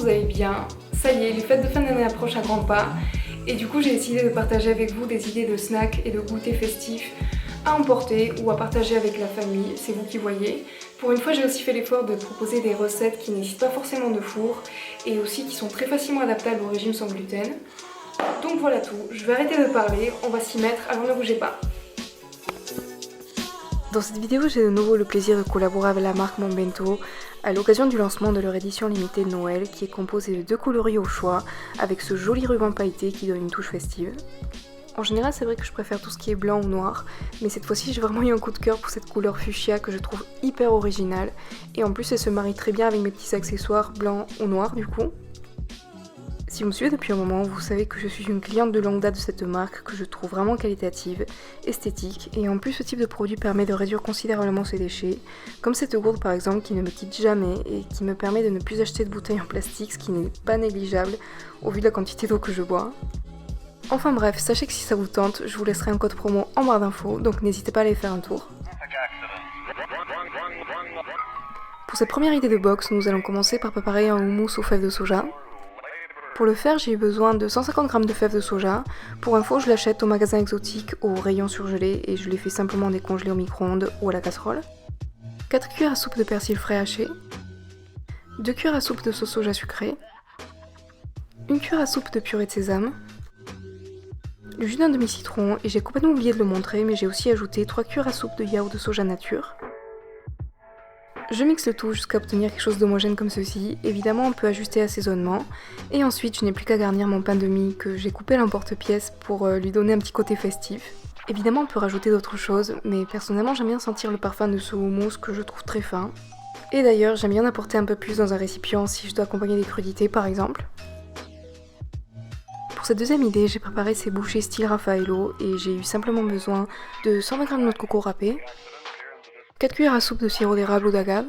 vous allez bien. Ça y est, les fêtes de fin d'année approchent à grands pas et du coup j'ai décidé de partager avec vous des idées de snacks et de goûters festifs à emporter ou à partager avec la famille, c'est vous qui voyez. Pour une fois j'ai aussi fait l'effort de proposer des recettes qui nécessitent pas forcément de four et aussi qui sont très facilement adaptables au régime sans gluten. Donc voilà tout, je vais arrêter de parler, on va s'y mettre, alors ne bougez pas. Dans cette vidéo, j'ai de nouveau le plaisir de collaborer avec la marque Mon Bento à l'occasion du lancement de leur édition limitée de Noël qui est composée de 2 coloris au choix avec ce joli ruban pailleté qui donne une touche festive. En général, c'est vrai que je préfère tout ce qui est blanc ou noir, mais cette fois-ci, j'ai vraiment eu un coup de cœur pour cette couleur fuchsia que je trouve hyper originale et en plus, elle se marie très bien avec mes petits accessoires blancs ou noirs du coup. Si vous me suivez depuis un moment, vous savez que je suis une cliente de longue date de cette marque que je trouve vraiment qualitative, esthétique et en plus ce type de produit permet de réduire considérablement ses déchets, comme cette gourde par exemple qui ne me quitte jamais et qui me permet de ne plus acheter de bouteilles en plastique, ce qui n'est pas négligeable au vu de la quantité d'eau que je bois. Enfin bref, sachez que si ça vous tente, je vous laisserai un code promo en barre d'infos, donc n'hésitez pas à aller faire un tour. Pour cette première idée de box, nous allons commencer par préparer un houmous aux fèves de soja. Pour le faire, j'ai eu besoin de 150 g de fèves de soja. Pour info, je l'achète au magasin exotique au rayon surgelé et je les fais simplement décongeler au micro-ondes ou à la casserole. 4 cuillères à soupe de persil frais haché. 2 cuillères à soupe de sauce soja sucrée. 1 cuillère à soupe de purée de sésame. Le jus d'un demi-citron, et j'ai complètement oublié de le montrer, mais j'ai aussi ajouté 3 cuillères à soupe de yaourt de soja nature. Je mixe le tout jusqu'à obtenir quelque chose d'homogène comme ceci. Évidemment, on peut ajuster l'assaisonnement. Et ensuite, je n'ai plus qu'à garnir mon pain de mie que j'ai coupé à l'emporte-pièce pour lui donner un petit côté festif. Évidemment, on peut rajouter d'autres choses, mais personnellement, j'aime bien sentir le parfum de ce houmous que je trouve très fin. Et d'ailleurs, j'aime bien apporter un peu plus dans un récipient si je dois accompagner des crudités par exemple. Pour cette deuxième idée, j'ai préparé ces bouchées style Raffaello et j'ai eu simplement besoin de 120 g de noix de coco râpée, 4 cuillères à soupe de sirop d'érable ou d'agave,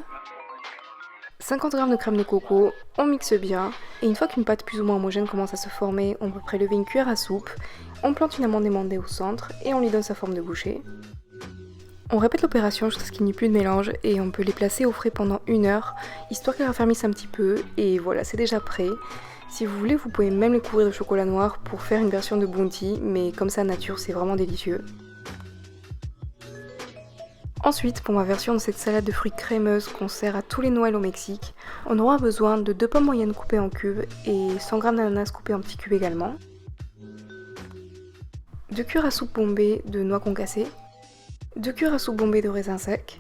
50 g de crème de coco, on mixe bien, et une fois qu'une pâte plus ou moins homogène commence à se former, on peut prélever une cuillère à soupe, on plante une amande émondée au centre et on lui donne sa forme de bouchée. On répète l'opération jusqu'à ce qu'il n'y ait plus de mélange et on peut les placer au frais pendant 1 heure, histoire qu'elles raffermissent un petit peu, et voilà, c'est déjà prêt. Si vous voulez, vous pouvez même les couvrir de chocolat noir pour faire une version de bounty, mais comme ça nature, c'est vraiment délicieux. Ensuite, pour ma version de cette salade de fruits crémeuse qu'on sert à tous les Noëls au Mexique, on aura besoin de 2 pommes moyennes coupées en cubes et 100 g d'ananas coupés en petits cubes également, 2 cuillères à soupe bombée de noix concassées, 2 cuillères à soupe bombée de raisins secs,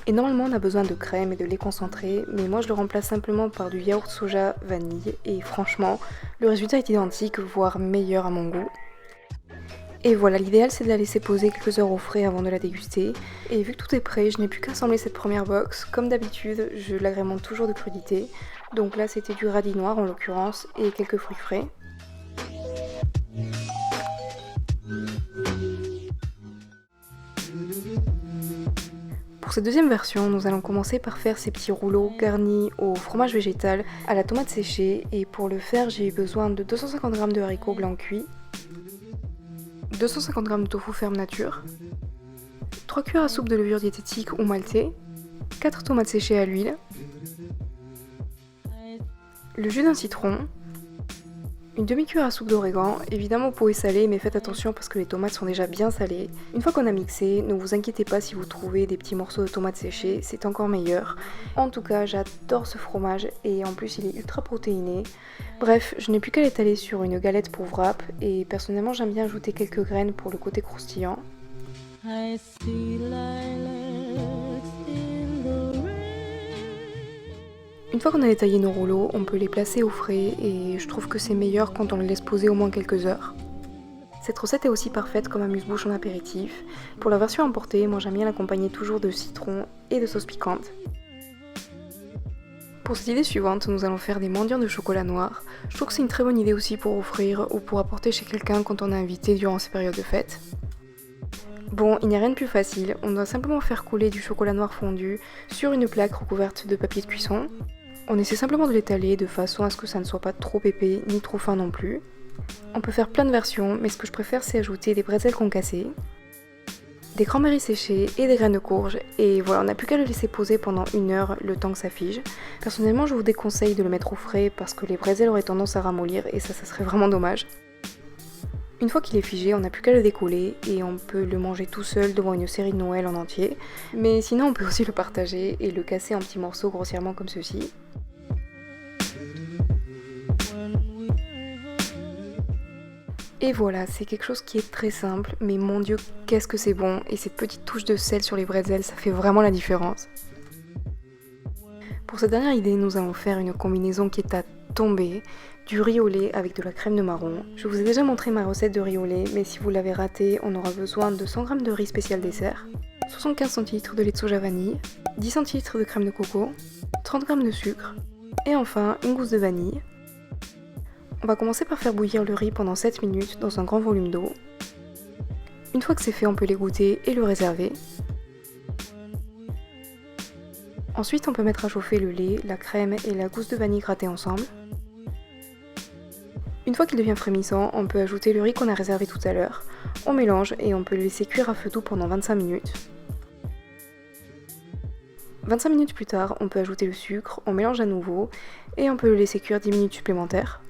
et normalement on a besoin de crème et de lait concentré, mais moi je le remplace simplement par du yaourt soja vanille et franchement, le résultat est identique, voire meilleur à mon goût. Et voilà, l'idéal c'est de la laisser poser quelques heures au frais avant de la déguster. Et vu que tout est prêt, je n'ai plus qu'à assembler cette première box. Comme d'habitude, je l'agrémente toujours de crudités. Donc là c'était du radis noir en l'occurrence et quelques fruits frais. Pour cette deuxième version, nous allons commencer par faire ces petits rouleaux garnis au fromage végétal à la tomate séchée. Et pour le faire, j'ai eu besoin de 250 g de haricots blancs cuits, 250 g de tofu ferme nature, 3 cuillères à soupe de levure diététique ou maltée, 4 tomates séchées à l'huile, le jus d'un citron, une demi-cuillère à soupe d'origan. Évidemment vous pouvez saler mais faites attention parce que les tomates sont déjà bien salées. Une fois qu'on a mixé, ne vous inquiétez pas si vous trouvez des petits morceaux de tomates séchées, c'est encore meilleur. En tout cas j'adore ce fromage et en plus il est ultra protéiné. Bref, je n'ai plus qu'à l'étaler sur une galette pour wrap et personnellement j'aime bien ajouter quelques graines pour le côté croustillant. Une fois qu'on a détaillé nos rouleaux, on peut les placer au frais et je trouve que c'est meilleur quand on les laisse poser au moins quelques heures. Cette recette est aussi parfaite comme amuse-bouche en apéritif. Pour la version emportée, moi j'aime bien l'accompagner toujours de citron et de sauce piquante. Pour cette idée suivante, nous allons faire des mendiants de chocolat noir. Je trouve que c'est une très bonne idée aussi pour offrir ou pour apporter chez quelqu'un quand on est invité durant ces périodes de fête. Bon, il n'y a rien de plus facile, on doit simplement faire couler du chocolat noir fondu sur une plaque recouverte de papier de cuisson. On essaie simplement de l'étaler de façon à ce que ça ne soit pas trop épais ni trop fin non plus. On peut faire plein de versions, mais ce que je préfère c'est ajouter des bretzels concassés, des cranberries séchées et des graines de courge, et voilà, on n'a plus qu'à le laisser poser pendant 1 heure le temps que ça fige. Personnellement, je vous déconseille de le mettre au frais parce que les bretzels auraient tendance à ramollir et ça serait vraiment dommage. Une fois qu'il est figé, on n'a plus qu'à le décoller et on peut le manger tout seul devant une série de Noël en entier. Mais sinon, on peut aussi le partager et le casser en petits morceaux grossièrement comme ceci. Et voilà, c'est quelque chose qui est très simple, mais mon Dieu, qu'est-ce que c'est bon. Et cette petite touche de sel sur les bretzels, ça fait vraiment la différence. Pour cette dernière idée, nous allons faire une combinaison qui est à tomber. Du riz au lait avec de la crème de marron. Je vous ai déjà montré ma recette de riz au lait, mais si vous l'avez ratée, on aura besoin de 100 g de riz spécial dessert, 75 centilitres de lait de soja vanille, 10 centilitres de crème de coco, 30 g de sucre, et enfin une gousse de vanille. On va commencer par faire bouillir le riz pendant 7 minutes dans un grand volume d'eau. Une fois que c'est fait, on peut l'égoutter et le réserver. Ensuite, on peut mettre à chauffer le lait, la crème et la gousse de vanille grattée ensemble. Une fois qu'il devient frémissant, on peut ajouter le riz qu'on a réservé tout à l'heure. On mélange et on peut le laisser cuire à feu doux pendant 25 minutes. 25 minutes plus tard, on peut ajouter le sucre, on mélange à nouveau et on peut le laisser cuire 10 minutes supplémentaires.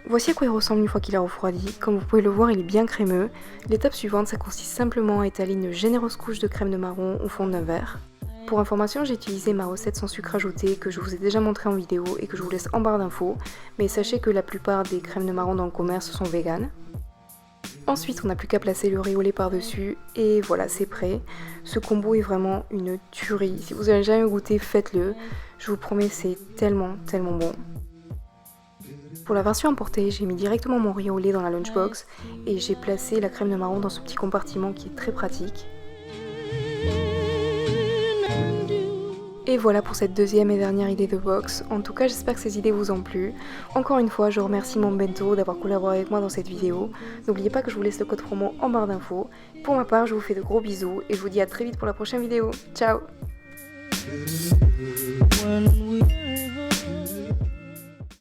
Voici à quoi il ressemble une fois qu'il a refroidi. Comme vous pouvez le voir, il est bien crémeux. L'étape suivante, ça consiste simplement à étaler une généreuse couche de crème de marron au fond d'un verre. Pour information, j'ai utilisé ma recette sans sucre ajouté que je vous ai déjà montré en vidéo et que je vous laisse en barre d'infos, mais sachez que la plupart des crèmes de marron dans le commerce sont véganes. Ensuite, on n'a plus qu'à placer le riz au lait par-dessus et voilà, c'est prêt. Ce combo est vraiment une tuerie. Si vous n'avez jamais goûté, faites-le. Je vous promets, c'est tellement bon. Pour la version emportée, j'ai mis directement mon riz au lait dans la lunchbox et j'ai placé la crème de marron dans ce petit compartiment qui est très pratique. Et voilà pour cette deuxième et dernière idée de box. En tout cas, j'espère que ces idées vous ont plu. Encore une fois, je remercie mon bento d'avoir collaboré avec moi dans cette vidéo. N'oubliez pas que je vous laisse le code promo en barre d'infos. Pour ma part, je vous fais de gros bisous et je vous dis à très vite pour la prochaine vidéo. Ciao!